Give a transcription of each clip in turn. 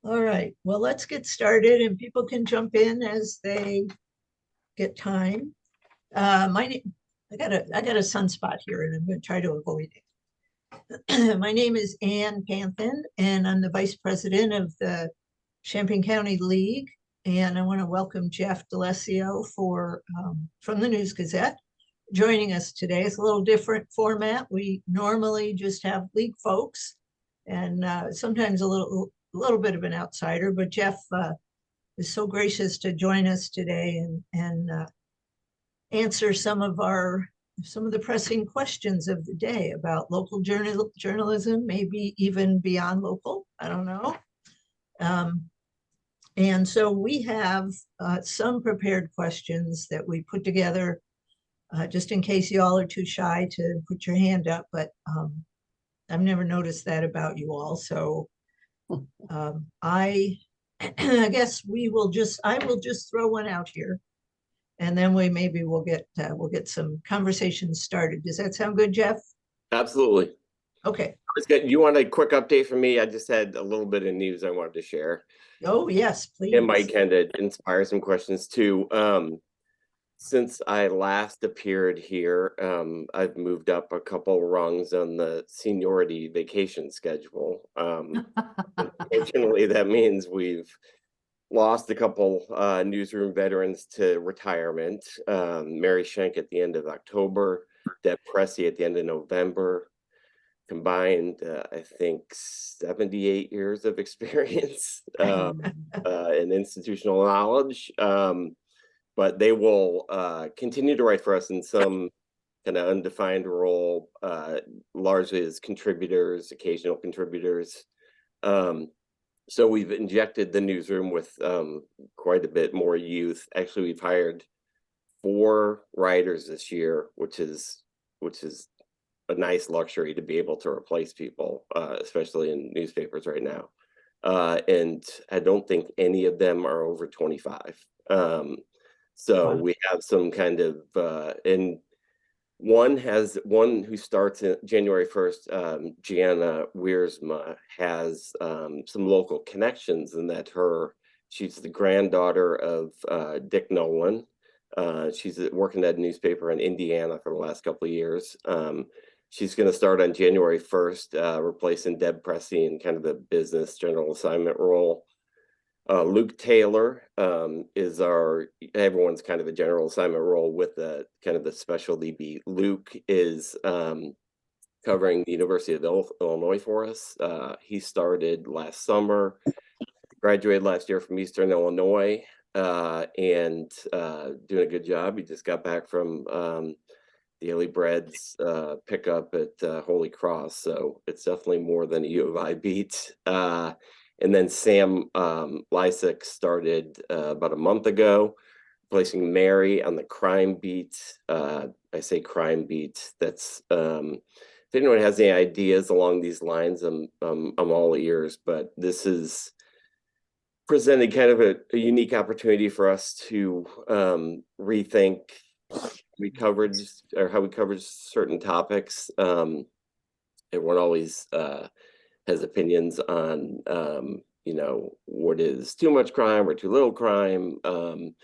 All right, well, let's get started and people can jump in as they get time. My name, I got a sunspot here and I'm going to try to avoid it. My name is Ann Panthen and I'm the Vice President of the Champaign County League. And I want to welcome Jeff D'Alessio from the News Gazette joining us today. It's a little different format. We normally just have league folks and sometimes a little bit of an outsider, but Jeff is so gracious to join us today and answer some of the pressing questions of the day about local journalism, maybe even beyond local. I don't know. Um, and so we have some prepared questions that we put together just in case y'all are too shy to put your hand up, but I've never noticed that about you all. So I I guess I will just throw one out here and then we'll get some conversations started. Does that sound good, Jeff? Absolutely. Okay. You want a quick update from me? I just had a little bit of news I wanted to share. Oh, yes, please. It might kind of inspire some questions too. Since I last appeared here, I've moved up a couple rungs on the seniority vacation schedule. Unfortunately, that means we've lost a couple newsroom veterans to retirement. Mary Schenk at the end of October, Deb Pressey at the end of November. Combined, I think 78 years of experience and institutional knowledge. But they will continue to write for us in some kind of undefined role, largely as contributors, occasional contributors. So we've injected the newsroom with quite a bit more youth. Actually, we've hired 4 writers this year, which is a nice luxury to be able to replace people, especially in newspapers right now. And I don't think any of them are over 25. So Wow. we have some kind of, and one who starts in January 1st, Gianna Wiersma, has some local connections in that she's the granddaughter of Dick Nolan. She's working at a newspaper in Indiana for the last couple of years. She's going to start on January 1st, replacing Deb Pressey in kind of the business general assignment role. Luke Taylor is everyone's kind of a general assignment role with the kind of the specialty beat. Luke is covering the University of Illinois for us. He started last summer, graduated last year from Eastern Illinois, and doing a good job. He just got back from Daily Bread's pickup at Holy Cross, so it's definitely more than a U of I beat. And then Sam Lysick started about a month ago, replacing Mary on the crime beat. I say crime beat. That's if anyone has any ideas along these lines, I'm all ears. But this is presented kind of a unique opportunity for us to rethink how we covered certain topics. Everyone always has opinions on what is too much crime or too little crime, and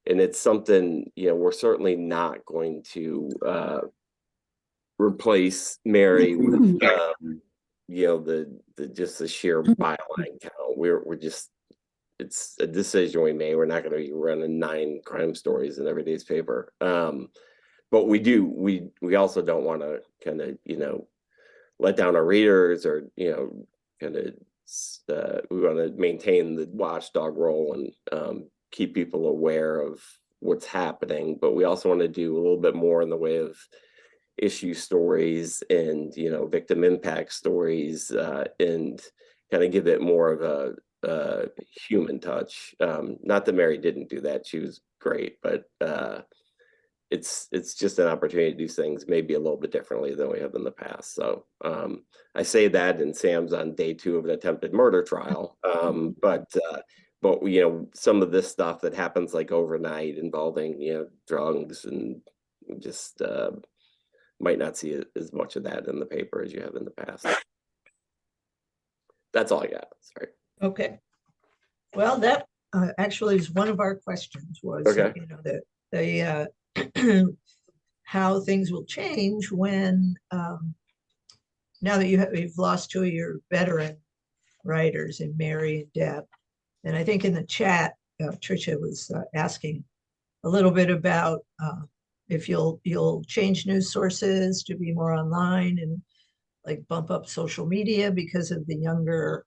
it's something we're certainly not going to replace Mary with the sheer byline count. We're just, it's a decision we made. We're not going to be running 9 crime stories in every day's paper. But we also don't want to kind of, let down our readers or, kind of, we want to maintain the watchdog role and keep people aware of what's happening. But we also want to do a little bit more in the way of issue stories and, victim impact stories, and kind of give it more of a human touch. Not that Mary didn't do that. She was great, but it's just an opportunity to do things maybe a little bit differently than we have in the past. So I say that, and Sam's on day 2 of an attempted murder trial. But some of this stuff that happens like overnight involving drugs and just might not see as much of that in the paper as you have in the past. That's all I got. Sorry. Okay. Well, that actually is one of our questions was, Okay. you know, how things will change when, now that you've lost two of your veteran writers in Mary and Deb. And I think in the chat, Tricia was asking a little bit about if you'll change news sources to be more online and like bump up social media because of the younger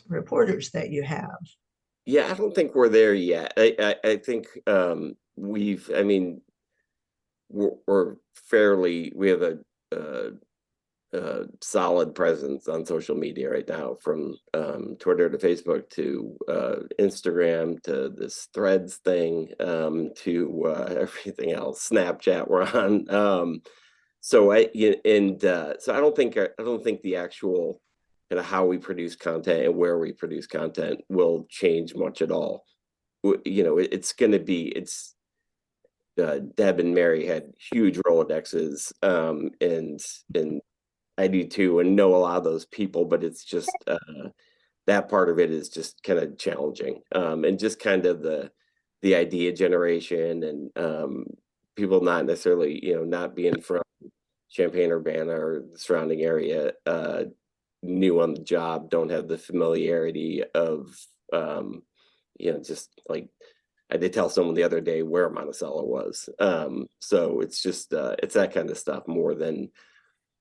reporters that you have. Yeah, I don't think we're there yet. I think I mean, we're fairly, we have a solid presence on social media right now, from Twitter to Facebook to Instagram to this Threads thing, to everything else, Snapchat we're on. So I don't think the actual kind of how we produce content and where we produce content will change much at all. You know, it's going to be, Deb and Mary had huge Rolodexes, and I do too, and know a lot of those people, but it's just that part of it is just kind of challenging, and just kind of the idea generation, and people not necessarily, you know, not being from Champaign, Urbana, or the surrounding area, new on the job, don't have the familiarity of, you know, just like I did tell someone the other day where Monticello was. So it's just it's that kind of stuff more than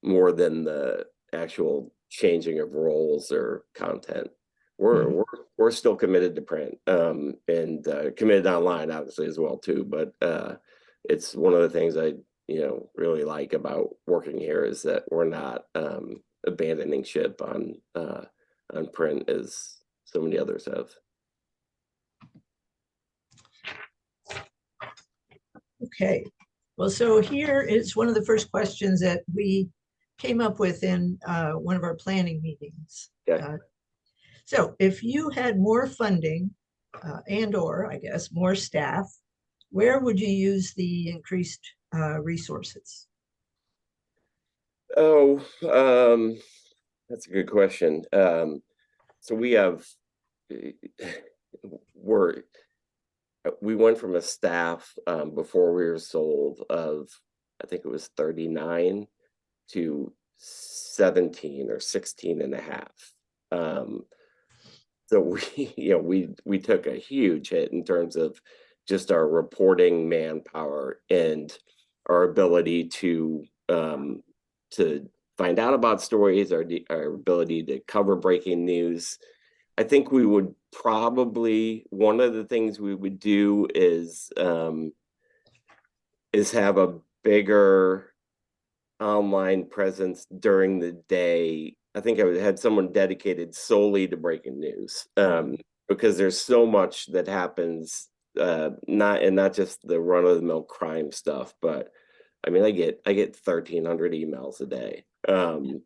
the actual changing of roles or content. We're Mhm. we're still committed to print, and committed online obviously as well too. But it's one of the things I, you know, really like about working here is that we're not abandoning ship on print as so many others have. Okay. Well, so here is one of the first questions that we came up with in one of our planning meetings. Okay. So if you had more funding and or I guess more staff, where would you use the increased resources? Oh, that's a good question. So we have we're we went from a staff, before we were sold, of I think it was 39 to 17 or 16 and a half. So we you know we took a huge hit in terms of just our reporting manpower and our ability to find out about stories, our ability to cover breaking news. I think we would probably, one of the things we would do is have a bigger online presence during the day. I think I would have someone dedicated solely to breaking news, because there's so much that happens, not just the run of the mill crime stuff, but I mean, I get 1,300 emails a day, and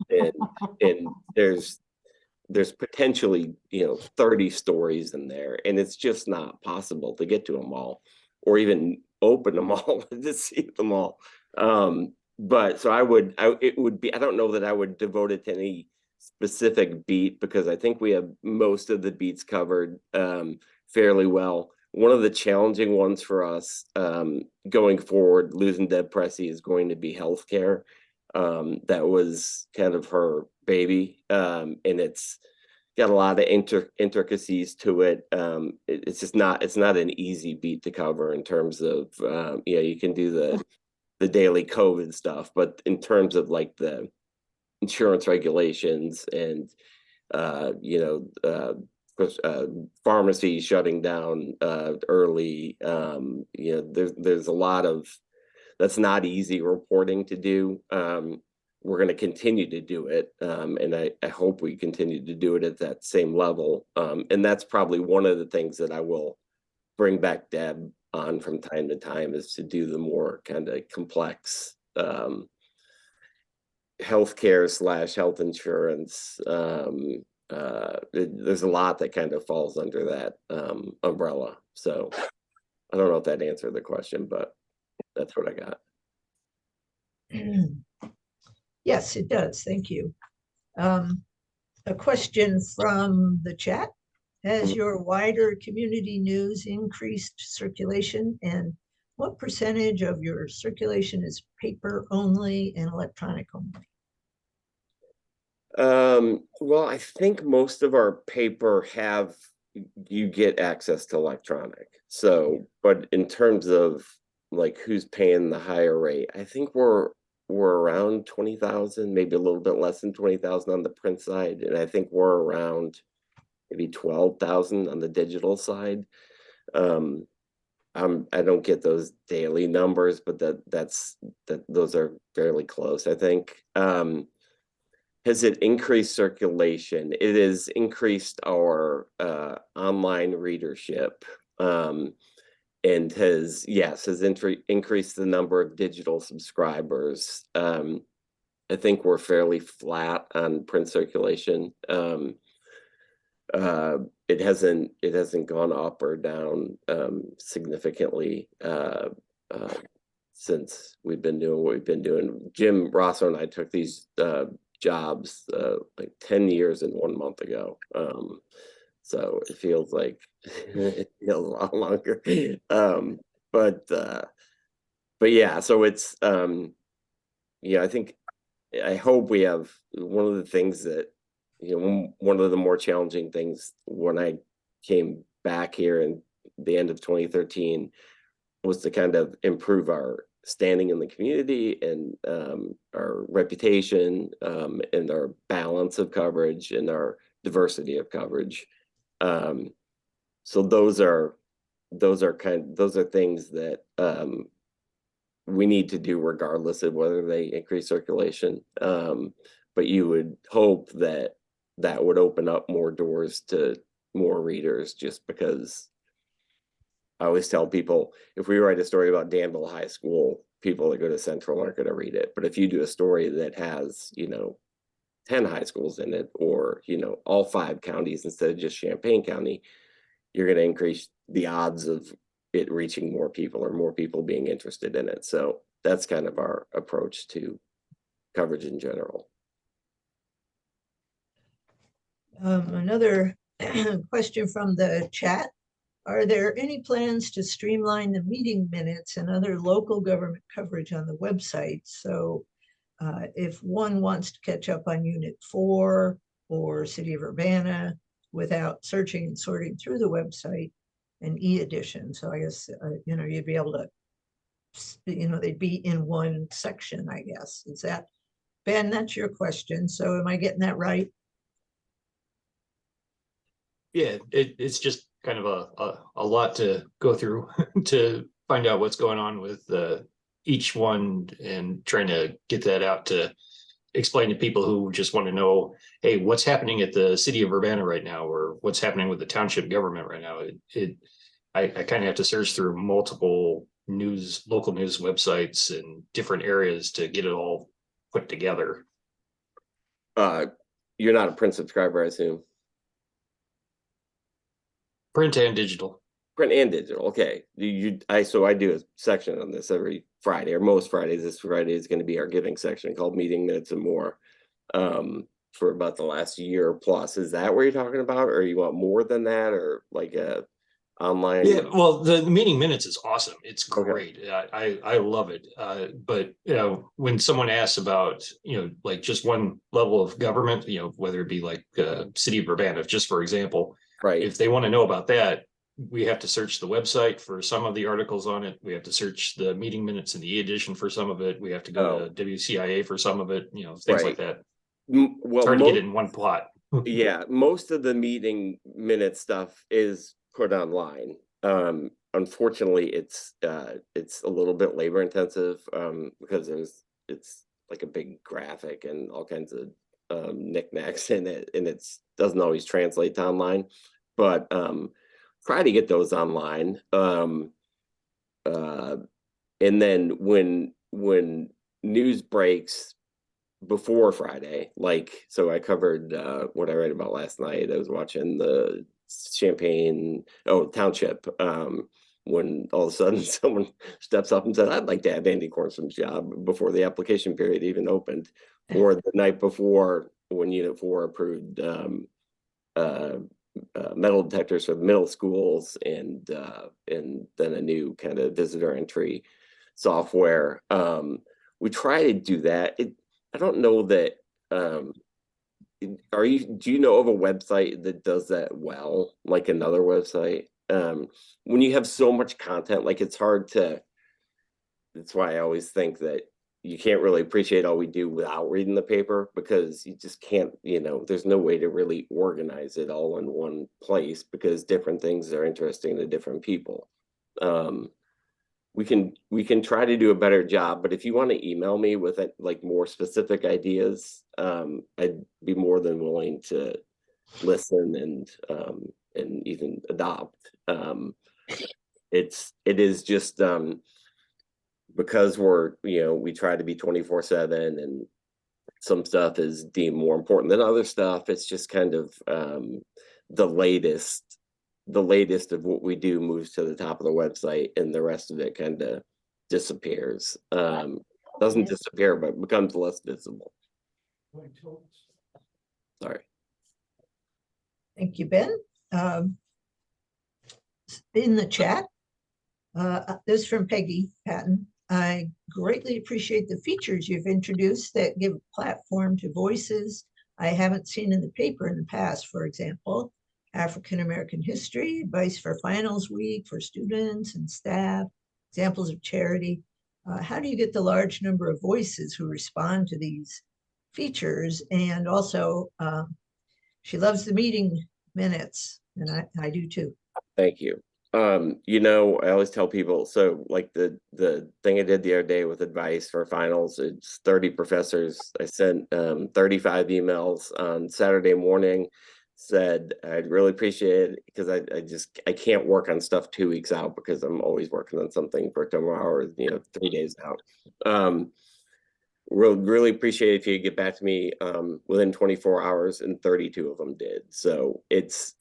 there's potentially, you know, 30 stories in there, and it's just not possible to get to them all, or even open them all to see them all. But so it would be, I don't know that I would devote it to any specific beat, because I think we have most of the beats covered fairly well. One of the challenging ones for us, going forward, losing Deb Pressey, is going to be healthcare. That was kind of her baby, and it's got a lot of intricacies to it. It's just not, it's not an easy beat to cover in terms of, yeah, you can do the daily COVID stuff, but in terms of like the insurance regulations and you know, pharmacy shutting down early, you know, there's a lot of, that's not easy reporting to do. We're going to continue to do it, and I hope we continue to do it at that same level. And that's probably one of the things that I will bring back Deb on from time to time, is to do the more kind of complex healthcare / health insurance. There's a lot that kind of falls under that umbrella. So I don't know if that answered the question, but that's what I got. Yes, it does. Thank you. A question from the chat. Has your wider community news increased circulation, and what percentage of your circulation is paper only and electronic only? Well, I think most of our paper you get access to electronic. So, but in terms of like who's paying the higher rate, I think we're around 20,000, maybe a little bit less than 20,000 on the print side, and I think we're around maybe 12,000 on the digital side. I don't get those daily numbers, but those are fairly close, I think. Has it increased circulation? It has increased our online readership, and has increased the number of digital subscribers. I think we're fairly flat on print circulation. It hasn't gone up or down significantly since we've been doing what we've been doing. Jim Rosso and I took these jobs like 10 years and 1 month ago. So it feels like it feels a lot longer. But yeah, so it's I think I hope we have one of the things that one of the more challenging things when I came back here in the end of 2013 was to kind of improve our standing in the community and our reputation and our balance of coverage and our diversity of coverage. So those are things that we need to do regardless of whether they increase circulation. But you would hope that would open up more doors to more readers, just because I always tell people, if we write a story about Danville High School, people that go to Central aren't going to read it. But if you do a story that has, 10 high schools in it, or, all 5 counties instead of just Champaign County, you're going to increase the odds of it reaching more people or more people being interested in it. So that's kind of our approach to coverage in general. Another question from the chat. Are there any plans to streamline the meeting minutes and other local government coverage on the website? So if one wants to catch up on Unit 4 or City of Urbana without searching and sorting through the website, an e-edition. So I guess, you'd be able to, they'd be in one section, I guess. Is that, Ben, that's your question. So am I getting that right? Yeah, it's just kind of a lot to go through to find out what's going on with each one, and trying to get that out to explain to people who just want to know, hey, what's happening at the City of Urbana right now, or what's happening with the township government right now. I kind of have to search through multiple local news websites and different areas to get it all put together. You're not a print subscriber, I assume. Print and digital. Print and digital. Okay. So I do a section on this every Friday, or most Fridays. This Friday is going to be our giving section called Meeting Minutes and More, for about the last year plus. Is that what you're talking about, or you want more than that, or like a online? Yeah, well, the meeting minutes is awesome. It's great. Okay. I love it. But when someone asks about like just one level of government, whether it be like City of Urbana, just for example, right, if they want to know about that, we have to search the website for some of the articles on it. We have to search the meeting minutes in the e-edition for some of it. We have to go to WCIA for some of it. Things like that. Well, it's hard to get it in one plot. Yeah, most of the meeting minute stuff is put online. Unfortunately, it's a little bit labor intensive because it's like a big graphic and all kinds of knickknacks in it, and it doesn't always translate to online. But try to get those online. And then when news breaks before Friday, so I covered what I read about last night. I was watching the Champaign township when all of a sudden someone steps up and said, I'd like to have Andy Cornsom's job, before the application period even opened, or the night before when Unit 4 approved metal detectors for middle schools, and then a new kind of visitor entry software. We try to do that. I don't know that. Do you know of a website that does that well, like another website? When you have so much content, like it's hard to. That's why I always think that you can't really appreciate all we do without reading the paper, because you just can't, there's no way to really organize it all in one place, because different things are interesting to different people. We can try to do a better job, but if you want to email me with like more specific ideas, I'd be more than willing to listen and even adopt. It is just because we try to be 24/7, and some stuff is deemed more important than other stuff. It's just kind of the latest of what we do moves to the top of the website, and the rest of it kind of disappears. Doesn't disappear, but becomes less visible. Sorry. Thank you, Ben. In the chat, this is from Peggy Patton. I greatly appreciate the features you've introduced that give a platform to voices I haven't seen in the paper in the past. For example, African American history, advice for finals week for students and staff, examples of charity. How do you get the large number of voices who respond to these features? And also, she loves the meeting minutes, and I do too. Thank you. I always tell people, so like the thing I did the other day with advice for finals, it's 30 professors. I sent 35 emails on Saturday morning, said I'd really appreciate it, because I can't work on stuff 2 weeks out, because I'm always working on something for tomorrow, or 3 days out. Really appreciate it if you get back to me within 24 hours, and 32 of them did. So it's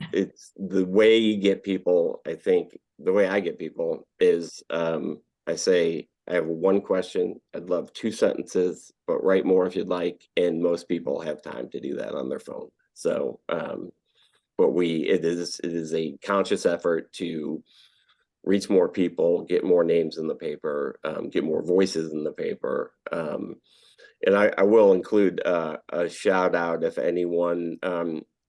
the way you get people. I think the way I get people is I say, I have one question, I'd love 2 sentences, but write more if you'd like. And most people have time to do that on their phone. So but it is a conscious effort to reach more people, get more names in the paper, get more voices in the paper. And I will include a shout out if anyone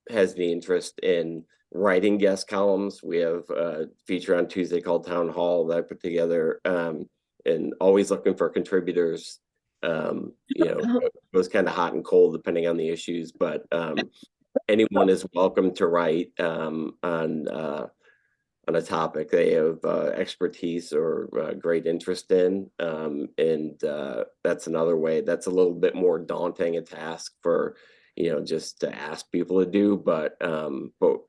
has the interest in writing guest columns. We have a feature on Tuesday called Town Hall that I put together, and always looking for contributors. It goes kind of hot and cold depending on the issues, but anyone is welcome to write on a topic they have expertise or great interest in. And that's another way. That's a little bit more daunting a task for, just to ask people to do, but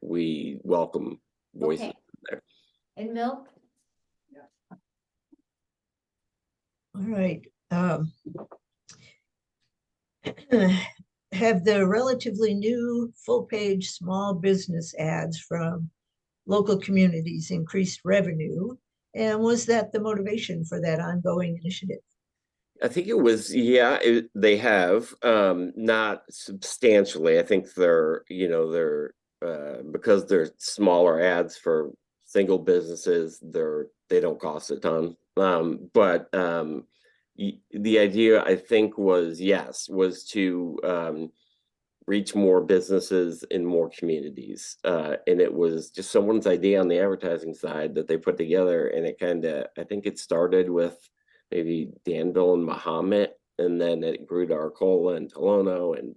we welcome voices there. And milk? All right. Have the relatively new full-page small business ads from local communities increased revenue? And was that the motivation for that ongoing initiative? I think it was, they have, not substantially. I think they're because they're smaller ads for single businesses, they don't cost a ton. But the idea, I think, was to reach more businesses in more communities. And it was just someone's idea on the advertising side that they put together. And I think it started with maybe Danville and Mahomet, and then it grew to Arcola and Tolono. And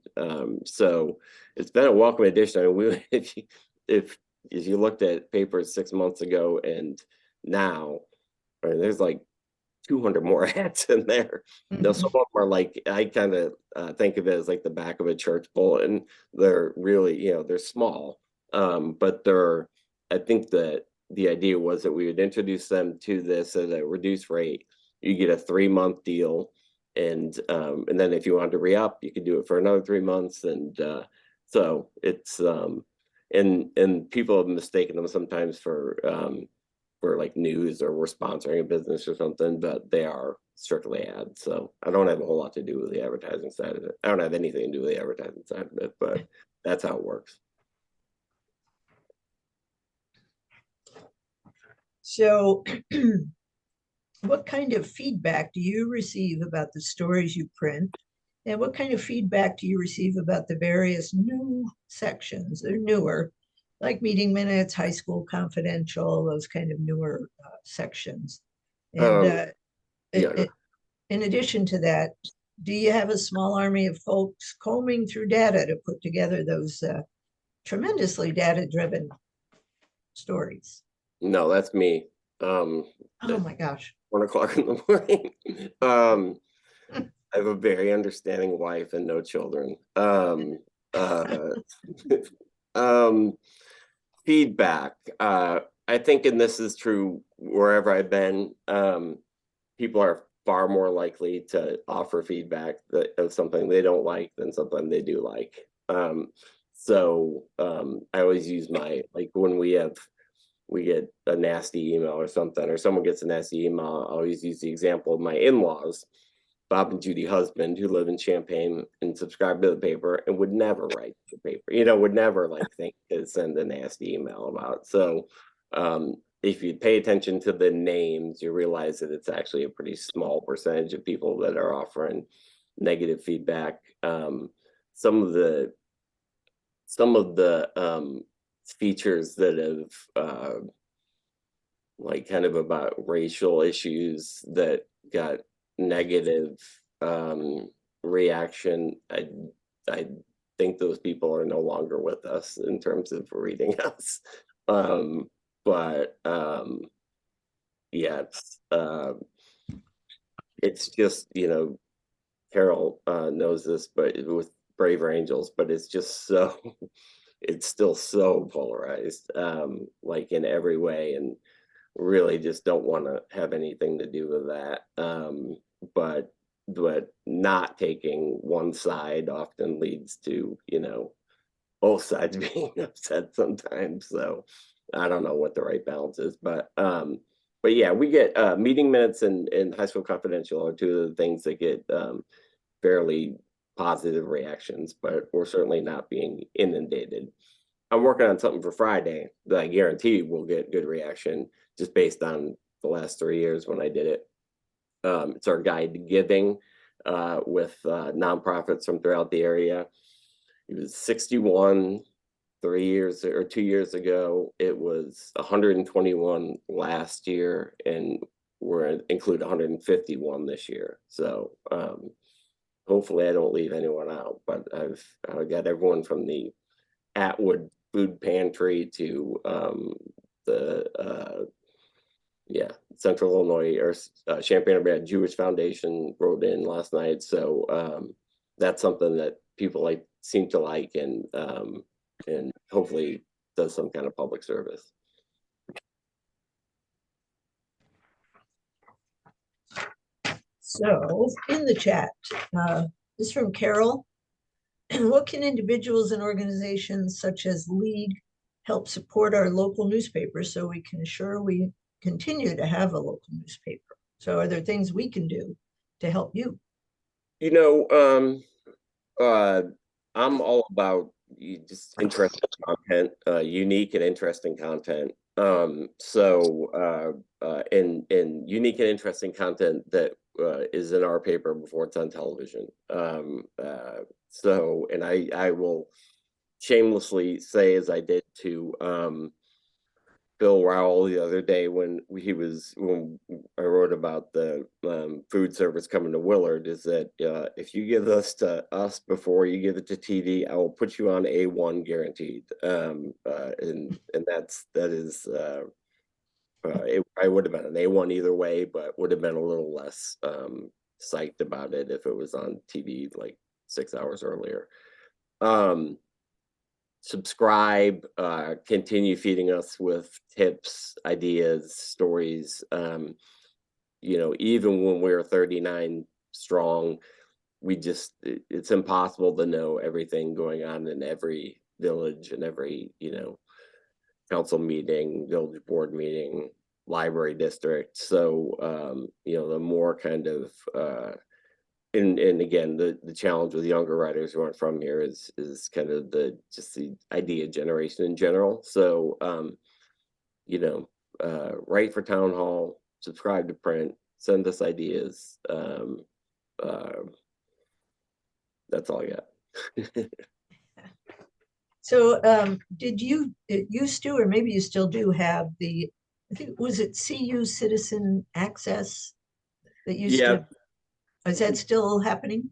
so it's been a welcome addition. I mean, if you looked at papers 6 months ago and now, there's like 200 more ads in there. Now, some of them are like, I kind of think of it as like the back of a church bulletin. They're really, they're small, but I think that the idea was that we would introduce them to this at a reduced rate. You get a 3-month deal, and then if you wanted to re-up, you could do it for another 3 months. And so it's and people have mistaken them sometimes for like news, or we're sponsoring a business or something, but they are strictly ads. So I don't have a whole lot to do with the advertising side of it. I don't have anything to do with the advertising side of it, but that's how it works. So what kind of feedback do you receive about the stories you print? And what kind of feedback do you receive about the various new sections or newer, like meeting minutes, high school confidential, those kind of newer sections? And Um, yeah. in addition to that, do you have a small army of folks combing through data to put together those tremendously data-driven stories? No, that's me. Oh At my gosh. 1 o'clock in the morning. I have a very understanding wife and no children. Uh, um, Feedback. I think, and this is true wherever I've been, people are far more likely to offer feedback of something they don't like than something they do like. I always use my, like when we get a nasty email or something, or someone gets a nasty email, I always use the example of my in-laws, Bob and Judy husband, who live in Champaign and subscribe to the paper and would never write the paper, would never think to send a nasty email about. So if you pay attention to the names, you realize that it's actually a pretty small percentage of people that are offering negative feedback. Some of the features that have kind of about racial issues that got negative reaction, I think those people are no longer with us in terms of reading us. Yeah, it's just, Carol knows this, but with Braver Angels, but it's just so it's still so polarized, in every way, and really just don't want to have anything to do with that. But not taking one side often leads to, both sides being upset sometimes. So I don't know what the right balance is, but yeah, we get meeting minutes and high school confidential are two of the things that get fairly positive reactions, but we're certainly not being inundated. I'm working on something for Friday that I guarantee will get good reaction just based on the last 3 years when I did it. It's our guide to giving with nonprofits from throughout the area. It was 61 2 years ago. It was 121 last year, and we're include 151 this year. So hopefully I don't leave anyone out, but I've got everyone from the Atwood Food Pantry to the Central Illinois or Champaign Jewish Foundation wrote in last night. So that's something that people seem to like, and hopefully does some kind of public service. So in the chat, this is from Carol. What can individuals and organizations such as League help support our local newspaper so we can ensure we continue to have a local newspaper? So are there things we can do to help you? I'm all about just interesting content, unique and interesting content. And unique and interesting content that is in our paper before it's on television. And I will shamelessly say, as I did to Bill Rowell the other day when I wrote about the food service coming to Willard, is that if you give this to us before you give it to TV, I will put you on A1 guaranteed. And that is I would have been an A1 either way, but would have been a little less psyched about it if it was on TV like 6 hours earlier. Subscribe, continue feeding us with tips, ideas, stories. Even when we're 39 strong, it's impossible to know everything going on in every village and every, council meeting, village board meeting, library district. So, the more kind of, and again, the challenge with younger writers who aren't from here is kind of the idea generation in general. So write for town hall, subscribe to print, send us ideas. That's all I got. So did you, it used to, or maybe you still do have the, I think, was it CU Citizen Access that used Yeah, to, is that still happening?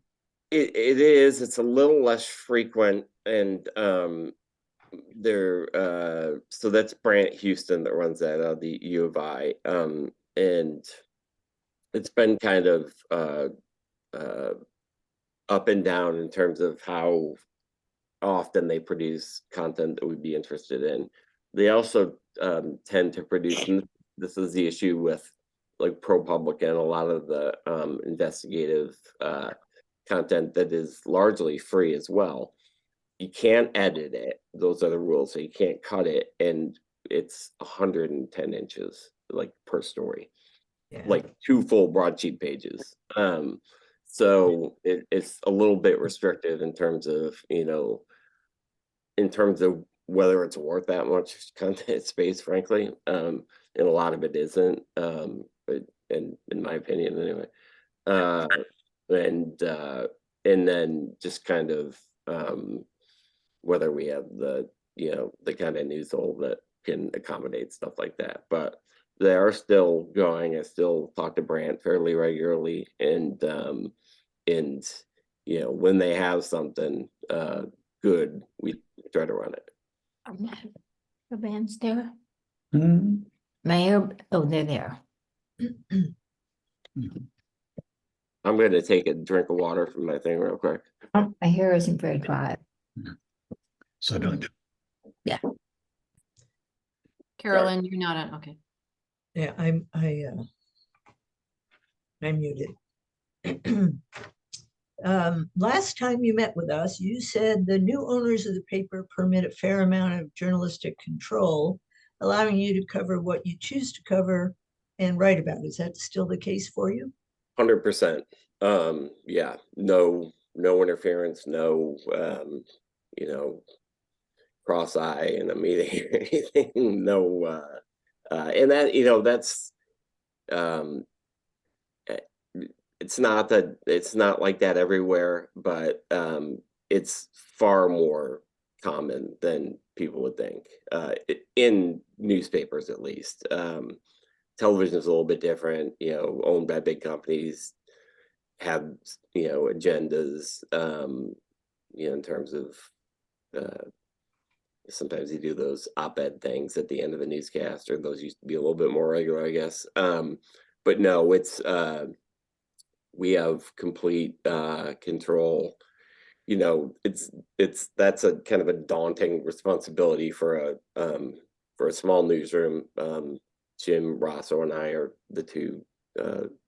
it is. It's a little less frequent, and so that's Brant Houston that runs that out of the U of I. And it's been kind of up and down in terms of how often they produce content that we'd be interested in. They also tend to produce, and this is the issue with like ProPublica and a lot of the investigative content that is largely free as well. You can't edit it. Those are the rules. So you can't cut it. And it's 110 inches like per story, Yeah. like 2 full broadsheet pages. So it's a little bit restrictive in terms of, in terms of whether it's worth that much content space, frankly. And a lot of it isn't, but in my opinion anyway. And then just kind of whether we have the kind of news hole that can accommodate stuff like that. But they are still going. I still talk to Brant fairly regularly, and when they have something good, we try to run it. The band's there. Mhm. Mayor, oh, they're there. I'm going to take a drink of water from my thing real quick. My hair isn't very dry. So don't do. Carolyn, you're not on, okay. Yeah, I'm muted. Last time you met with us, you said the new owners of the paper permit a fair amount of journalistic control, allowing you to cover what you choose to cover and write about. Is that still the case for you? 100%. Yeah, no interference, no cross eye in a meeting or anything. No, and that that's it's not like that everywhere, but it's far more common than people would think, in newspapers at least. Television is a little bit different, owned by big companies, have agendas, in terms of sometimes you do those op-ed things at the end of the newscast, or those used to be a little bit more regular, I guess. But no, it's we have complete control. That's a kind of a daunting responsibility for a small newsroom. Jim Rosso and I are the two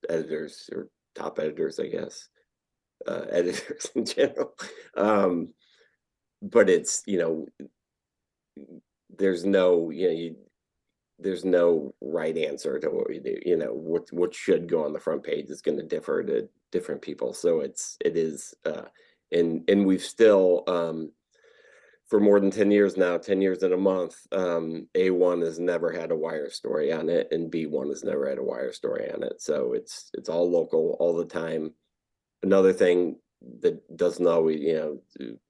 editors, or top editors, I guess, editors in general. But it's there's no there's no right answer to what we do. What should go on the front page is going to differ to different people. So it is and we've still for more than 10 years now, 10 years in a month, A1 has never had a wire story on it, and B1 has never had a wire story on it. So it's all local all the time. Another thing that doesn't always,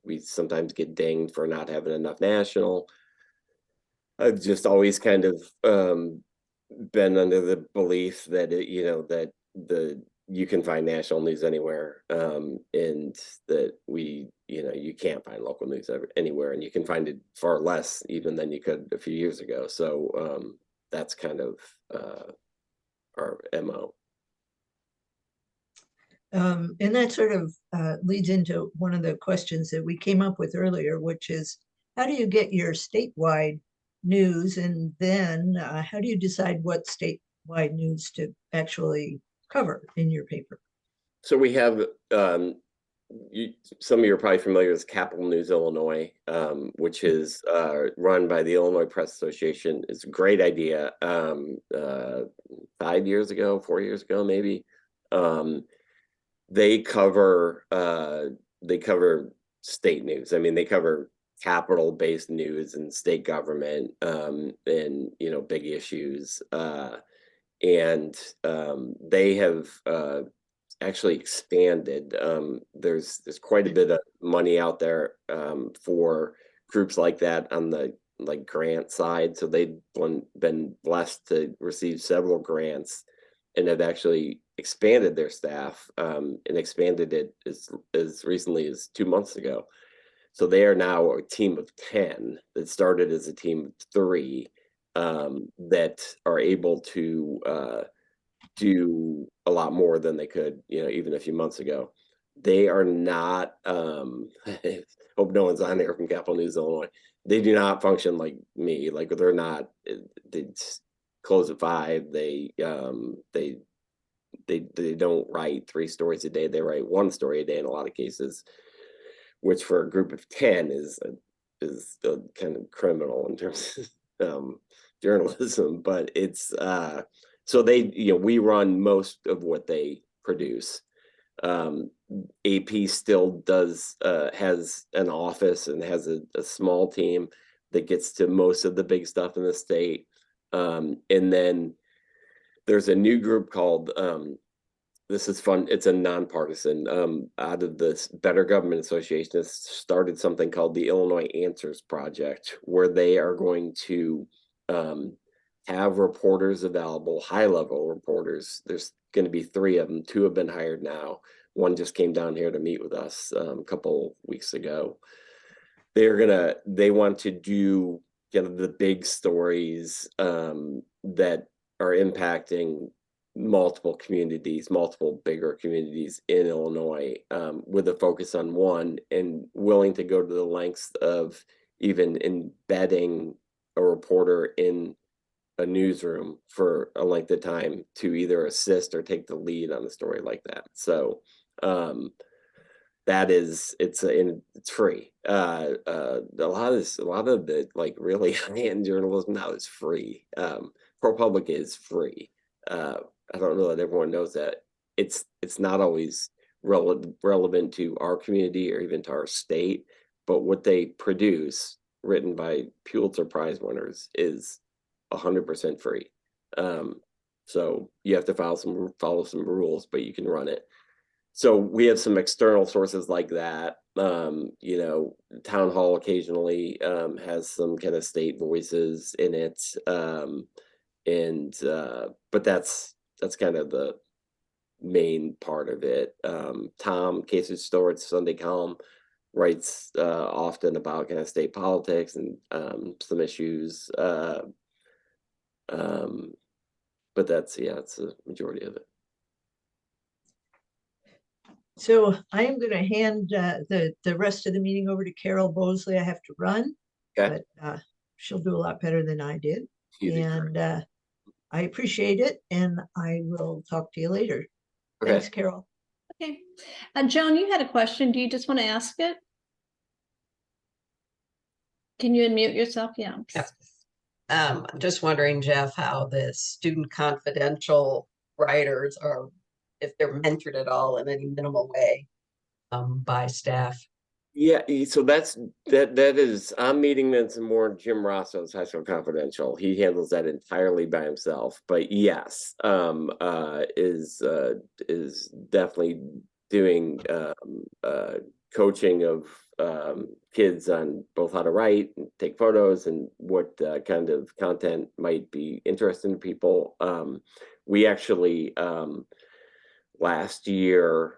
we sometimes get dinged for not having enough national. I've just always kind of been under the belief that you can find national news anywhere, and that you can't find local news anywhere, and you can find it far less even than you could a few years ago. So that's kind of our MO. And that sort of leads into one of the questions that we came up with earlier, which is, how do you get your statewide news? And then how do you decide what statewide news to actually cover in your paper? So we have, some of you are probably familiar with Capital News Illinois, which is run by the Illinois Press Association. It's a great idea. 4 years ago, maybe. They cover state news. I mean, they cover capital-based news and state government, and big issues. And they have actually expanded. There's quite a bit of money out there for groups like that on the grant side. So they've been blessed to receive several grants and have actually expanded their staff, and expanded it as recently as 2 months ago. So they are now a team of 10 that started as a team of 3, that are able to do a lot more than they could, even a few months ago. They are not, I hope no one's on there from Capital News, Illinois. They do not function like me. Like they're not, they close at 5. They don't write 3 stories a day. They write 1 story a day in a lot of cases, which for a group of 10 is kind of criminal in terms of journalism. But it's so we run most of what they produce. AP still has an office and has a small team that gets to most of the big stuff in the state. And then there's a new group called, this is fun, it's a nonpartisan, out of this Better Government Association has started something called the Illinois Answers Project, where they are going to have reporters available, high-level reporters. There's going to be 3 of them. 2 have been hired now. 1 just came down here to meet with us a couple weeks ago. They want to do kind of the big stories that are impacting multiple communities, multiple bigger communities in Illinois, with a focus on one, and willing to go to the lengths of even embedding a reporter in a newsroom for a length of time to either assist or take the lead on a story like that. So that is, it's free. A lot of the really high-end journalism now is free. ProPublica is free. I don't know that everyone knows that. It's not always relevant to our community or even to our state, but what they produce, written by Pulitzer Prize winners, is 100% free. So you have to follow some rules, but you can run it. So we have some external sources like that. Town Hall occasionally has some kind of state voices in it, but that's kind of the main part of it. Tom Kasich Stewart's Sunday column writes often about kind of state politics and some issues. But it's a majority of it. So I am going to hand the rest of the meeting over to Carol Bosley. I have to run, Okay. but she'll do a lot better than I did. You did And great. I appreciate it, and I will talk to you later. Okay. Thanks, Carol. Okay. Joan, you had a question. Do you just want to ask it? Can you unmute yourself? Yeah. Yes. I'm just wondering, Jeff, how the student confidential writers are, if they're mentored at all in any minimal way by staff. Yeah, so that is, I'm meeting them some more. Jim Rosso's High School Confidential. He handles that entirely by himself. But yes, is definitely doing coaching of kids on both how to write and take photos and what kind of content might be interesting to people. We actually last year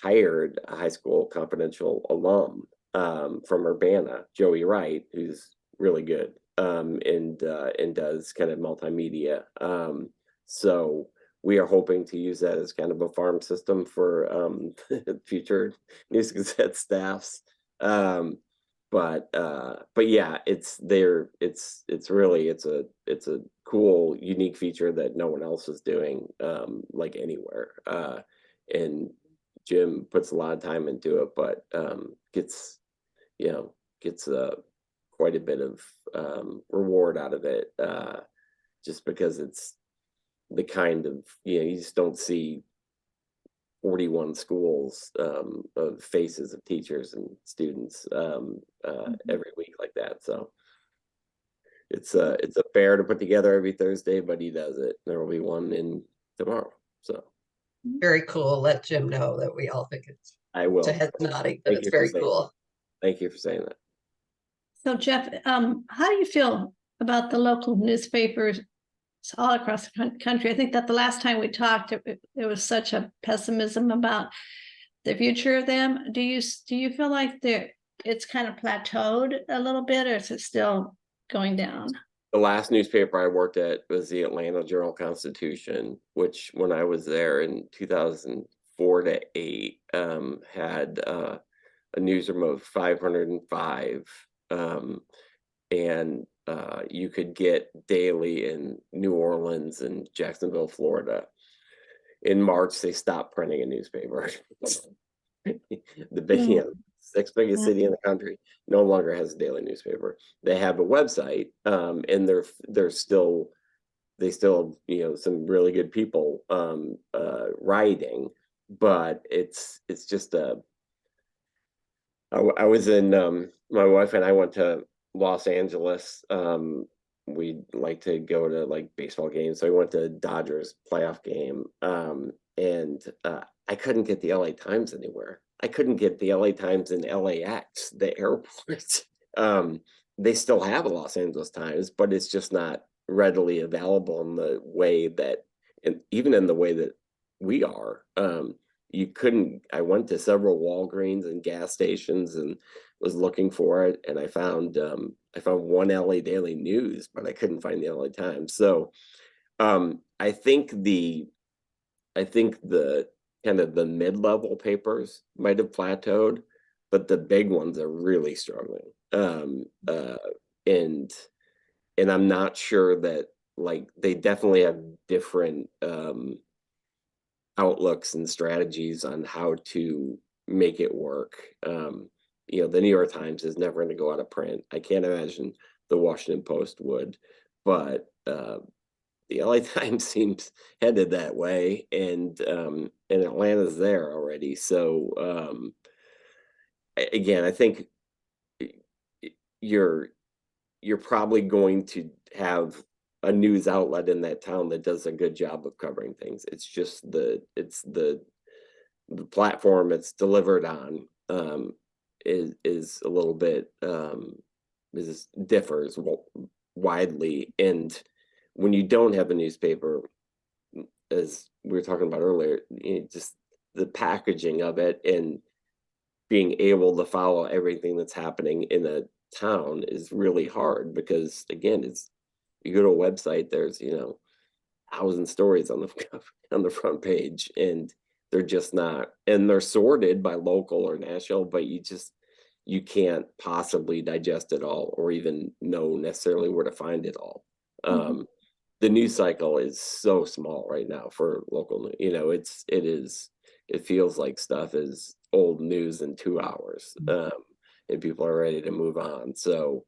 hired a High School Confidential alum from Urbana, Joey Wright, who's really good and does kind of multimedia. So we are hoping to use that as kind of a farm system for future News Gazette staffs. But yeah, it's really a cool, unique feature that no one else is doing like anywhere. And Jim puts a lot of time into it, but gets quite a bit of reward out of it, just because it's the kind of, you just don't see 41 schools of faces of teachers and students every week like that. So it's a fair to put together every Thursday, but he does it. There will be one in tomorrow. So Very cool. Let Jim know that we all think I will. it's a head nodding, but Thank it's you for very saying cool. Thank you for saying that. So Jeff, how do you feel about the local newspapers all across the country? I think that the last time we talked, there was such a pessimism about the future of them. Do you feel like it's kind of plateaued a little bit, or is it still going down? The last newspaper I worked at was the Atlanta Journal-Constitution, which when I was there in 2004 to 8 had a newsroom of 505, and you could get daily in New Orleans and Jacksonville, Florida. In March, they stopped printing a newspaper. The big, sixth biggest city in the country no longer has a daily newspaper. They have a website, and they still some really good people writing, but it's just I was in my wife and I went to Los Angeles. We like to go to like baseball games, so I went to Dodgers playoff game, and I couldn't get the LA Times anywhere. I couldn't get the LA Times in LAX, the airport. They still have a Los Angeles Times, but it's just not readily available in the way that, and even in the way that we are. You couldn't. I went to several Walgreens and gas stations and was looking for it, and I found one LA Daily News, but I couldn't find the LA Times. So I think the kind of the mid-level papers might have plateaued, but the big ones are really struggling. And I'm not sure that, like, they definitely have different outlooks and strategies on how to make it work. The New York Times is never going to go out of print. I can't imagine the Washington Post would, but the LA Times seems headed that way, and Atlanta's there already. So again, I think you're probably going to have a news outlet in that town that does a good job of covering things. It's just the platform it's delivered on is a little bit differs widely, and when you don't have a newspaper, as we were talking about earlier, just the packaging of it and being able to follow everything that's happening in a town is really hard, because again, you go to a website, there's 1,000 stories on the front page, and they're just not, and they're sorted by local or national, but you can't possibly digest it all or even know necessarily where to find it all. The news cycle is so small right now for local. It feels like stuff is old news in 2 hours, and people are ready to move on. So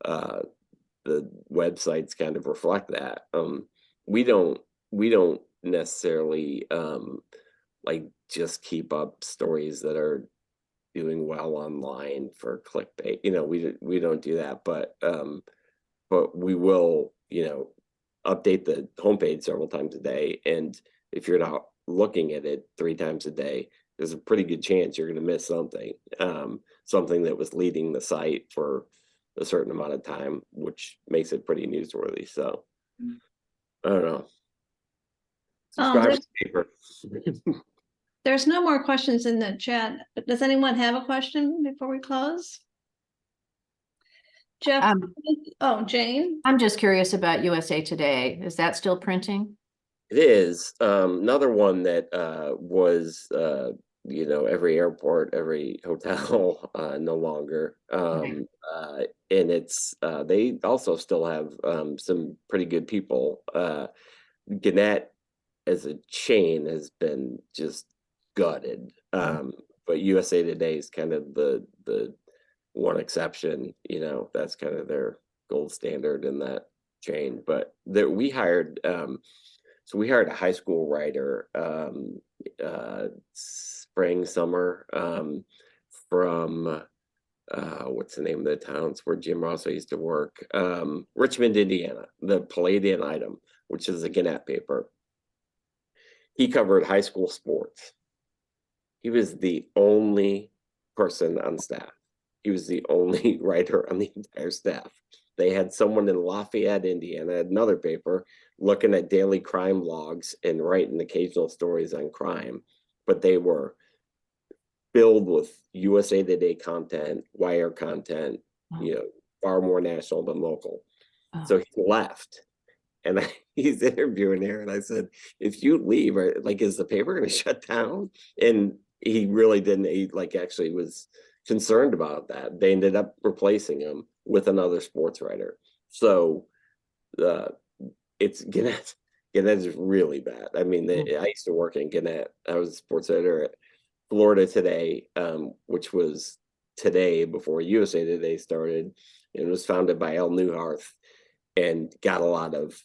the websites kind of reflect that. We don't necessarily like just keep up stories that are doing well online for clickbait. We don't do that, but we will, update the homepage several times a day. And if you're not looking at it 3 times a day, there's a pretty good chance you're going to miss something, something that was leading the site for a certain amount of time, which makes it pretty newsworthy. So I don't know. Subscribe to the paper. There's no more questions in the chat. Does anyone have a question before we close? Jeff, Jane? I'm just curious about USA Today. Is that still printing? It is. Another one that was, every airport, every hotel, no longer. And it's, they also still have some pretty good people. Gazette as a chain has been just gutted. But USA Today is kind of the one exception. That's kind of their gold standard in that chain. But we hired So we hired a high school writer, spring, summer, from what's the name of the towns where Jim Rosso used to work? Richmond, Indiana, the Palladian Item, which is a Gazette paper. He covered high school sports. He was the only person on staff. He was the only writer on the entire staff. They had someone in Lafayette, Indiana, another paper, looking at daily crime logs and writing occasional stories on crime, but they were filled with USA Today content, Wire content, you know, far more national than local. So he left, and he's interviewing there, and I said, "If you leave, like, is the paper going to shut down?" And he really didn't. He like actually was concerned about that. They ended up replacing him with another sports writer. So it's Gannett. Gannett is really bad. I mean, I used to work in Gannett. I was a sports editor at Florida Today, which was Today before USA Today started. It was founded by Al Newharth and got a lot of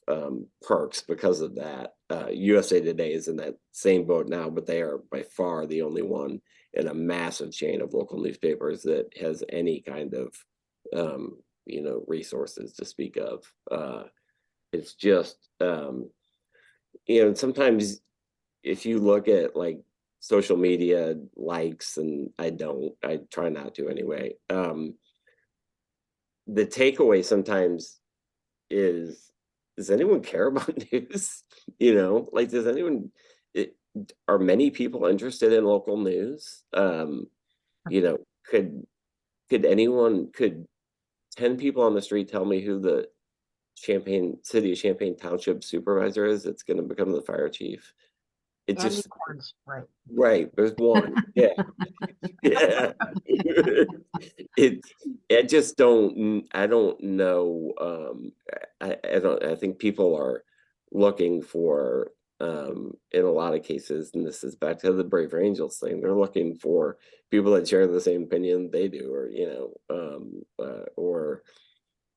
perks because of that. USA Today is in that same boat now, but they are by far the only one in a massive chain of local newspapers that has any kind of you know, resources to speak of. It's just you know, sometimes if you look at like social media likes, and I try not to anyway, the takeaway sometimes is, does anyone care about news? You know, like, does anyone, are many people interested in local news? You know, could 10 people on the street tell me who the city of Champaign Township supervisor is? It's going to become the fire chief. It Andy just, Corns, right. right, there's one. Yeah. Yeah. I just don't, I don't know. I think people are looking for, in a lot of cases, and this is back to the Brave Angels thing, they're looking for people that share the same opinion they do, or, you know, or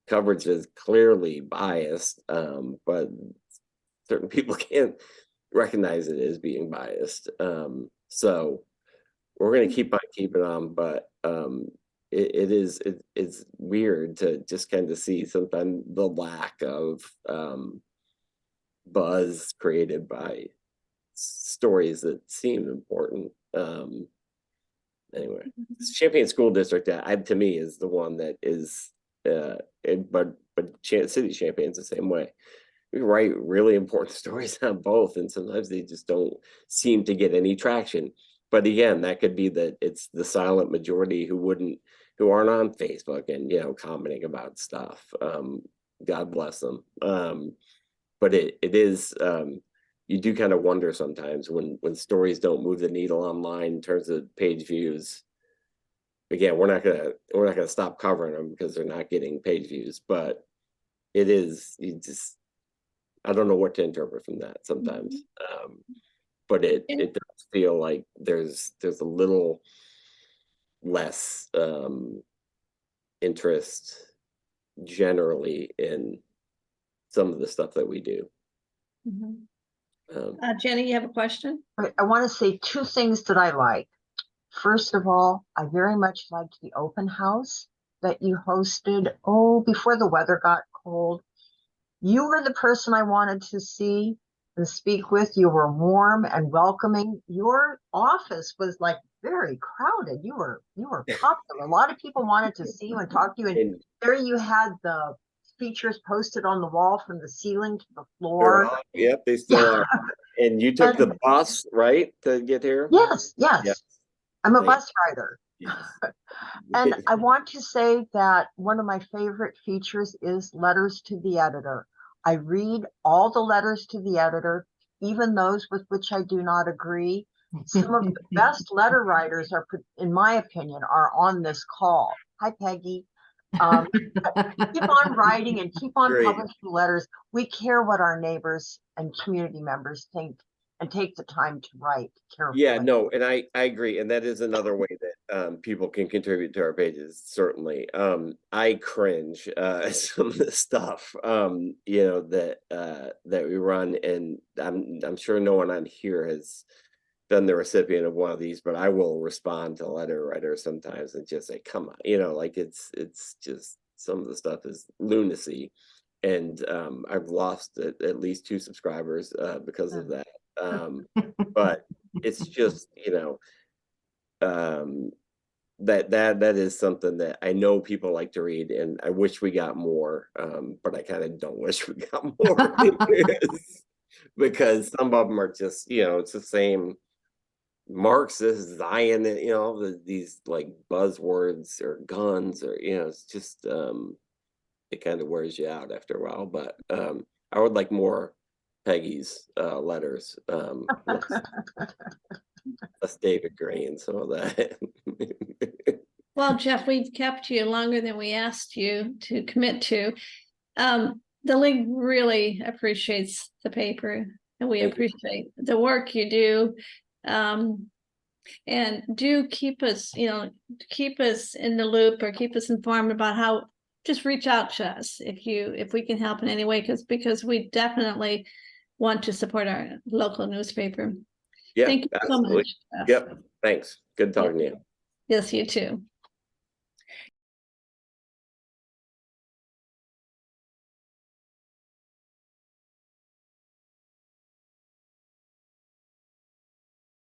coverage is clearly biased, but certain people can't recognize it as being biased. So we're going to keep on keeping on, but it's weird to just kind of see sometimes the lack of buzz created by stories that seem important. Anyway, Champaign School District, to me, is the one that is, but City Champaign's the same way. We write really important stories on both, and sometimes they just don't seem to get any traction. But again, that could be that it's the silent majority who aren't on Facebook and, you know, commenting about stuff. God bless them. But it is, you do kind of wonder sometimes when stories don't move the needle online in terms of page views. Again, we're not gonna stop covering them because they're not getting page views, but it is, I don't know what to interpret from that sometimes. But it does feel like there's a little less interest generally in some of the stuff that we do. Jenny, you have a question? I want to say two things that I like. First of all, I very much liked the open house that you hosted, before the weather got cold. You were the person I wanted to see and speak with. You were warm and welcoming. Your office was like very crowded. You were popular. A lot of people wanted to see you and talk to you. And there you had the features posted on the wall from the ceiling to the floor. Yep, they still are. And you took the bus, right, to get here? Yes. Yes. I'm a bus rider. Yes. And I want to say that one of my favorite features is letters to the editor. I read all the letters to the editor, even those with which I do not agree. Some of the best letter writers in my opinion, are on this call. Hi, Peggy. Keep on writing and keep on publishing letters. We care what our neighbors and community members think. and take the time to write carefully. Yeah, no, and I agree, and that is another way that people can contribute to our pages, certainly. I cringe at some of the stuff you know, that we run, and I'm sure no one on here has been the recipient of one of these, but I will respond to letter writers sometimes and just say, come on, you know, like it's just some of the stuff is lunacy. And I've lost at least 2 subscribers because of that. But it's just, you know, that is something that I know people like to read, and I wish we got more, but I kind of don't wish we got more because some of them are just, you know, it's the same Marxist, Zion, you know, these like buzzwords or guns, or, you know, it's just it kind of wears you out after a while. But I would like more Peggy's letters, less David Gray and some of that. Well, Jeff, we've kept you longer than we asked you to commit to. The league really appreciates the paper, and we Thank you. appreciate the work you do. And do keep us, you know, keep us in the loop, or keep us informed about how, just reach out to us if we can help in any way, because we definitely want to support our local newspaper. Yeah, Thank you absolutely. so much, Jeff. Yep, thanks. Good talking to you. Yes, you too.